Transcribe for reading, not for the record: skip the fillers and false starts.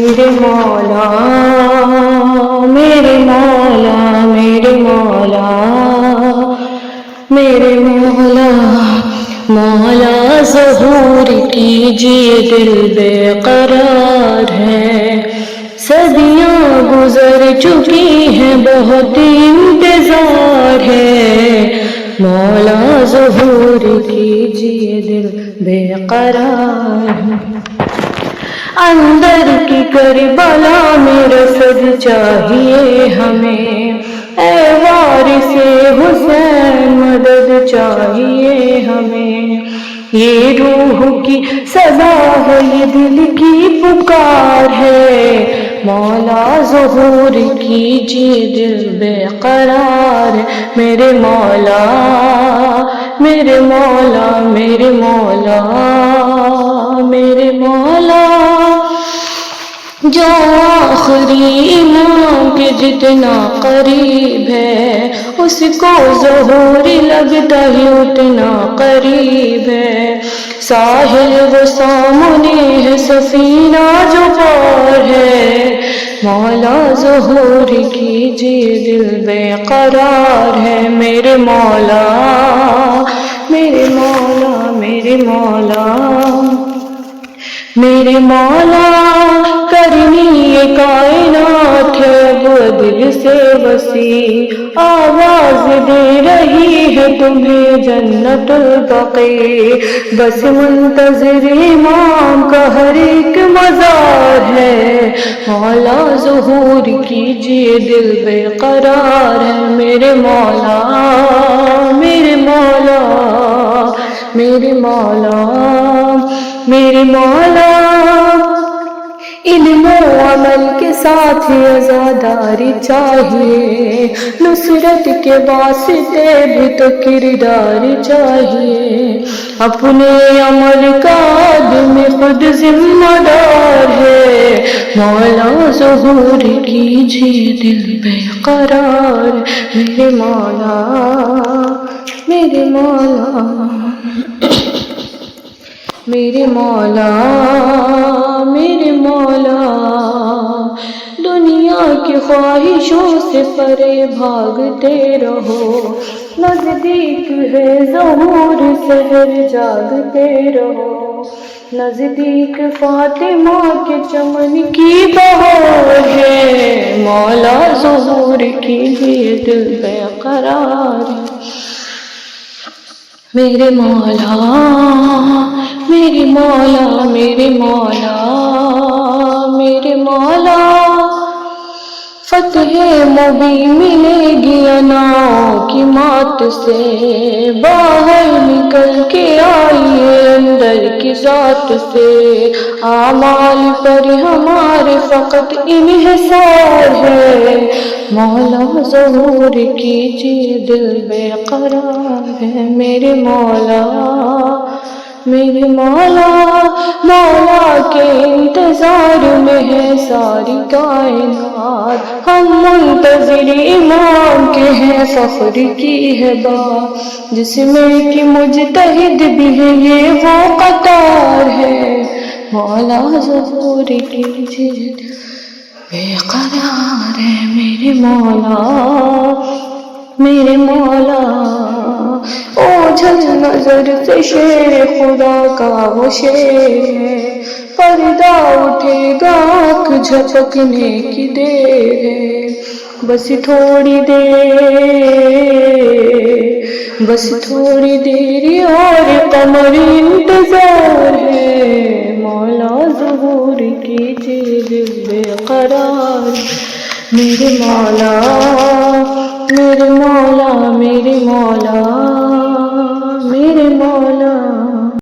میرے مولا میرے مولا میرے مولا میرے مولا مولا ظہور کیجیے دل بے قرار ہے، صدیاں گزر چکی ہیں بہت انتظار ہے، مولا ظہور کیجیے دل بے قرار ہے، اندر کی کربلا میں رسد چاہیے ہمیں، اے وارث حسین مدد چاہیے ہمیں، یہ روح کی صدا ہے یہ دل کی پکار ہے، مولا ظہور کیجیے دل بے قرار ہے، میرے مولا میرے مولا میرے مولا میرے مولا، جو آخری امام کے جتنا قریب ہے اس کو ظہور لگتا ہی اتنا قریب ہے، ساحل وہ سامنے ہے سفینہ جو پار ہے، مولا ظہور کیجیے دل بے قرار ہے، میرے مولا میرے مولا میرے مولا میرے مولا، کرنی یہ کائنات ہے اب دل سے وسیع، آواز دے رہی ہے تمہیں جنت البقیع، بس منتظر امام کا ہر ایک مزار ہے، مولا ظہور کیجیے دل بے قرار ہے، میرے مولا میرے مولا میرے مولا میرے مولا، علم و عمل کے ساتھ عزاداری چاہیے، نصرت کے واسطے بھی تو کردار چاہیے، اپنے عمل کا آدمی خود ذمہ دار ہے، مولا ظہور کیجیے دل بے قرار، میرے مولا میرے مولا میرے مولا میرے مولا، دنیا کی خواہشوں سے پرے بھاگتے رہو، نزدیک ہے ظہور سحر جاگتے رہو، نزدیک فاطمہ کے چمن کی بہار ہے، مولا ظہور کیجیے دل بے قرار ہے، میرے مولا میرے مولا میرے مولا میرے مولا، فتح مبین ملے گی اناؤں کی مات سے، باہر نکل کے آئیے اندر کی ذات سے، اعمال پر ہمارے فقط انحصار ہے، مولا ظہور کیجیے دل بے قرار ہے، میرے مولا میرے مولا، مولا کے انتظار میں ہے ساری کائنات، ہم منتظر امام کے ہیں، فخر کی ہے بات جس میں کہ مجتہد بھی ہے یہ وہ قطار ہے، مولا ظہور کیجیے بے قرار ہے، میرے مولا میرے مولا، اوجھل نظر سے شیر خدا کا وہ شیر ہے، پردہ اٹھے گا آنکھ جھپکنے کی دیر ہے، بس تھوڑی دیر اور قمر انتظار ہے، مولا ظہور کیجیے دل بے قرار، میرے مولا میرے مولا میرے مولا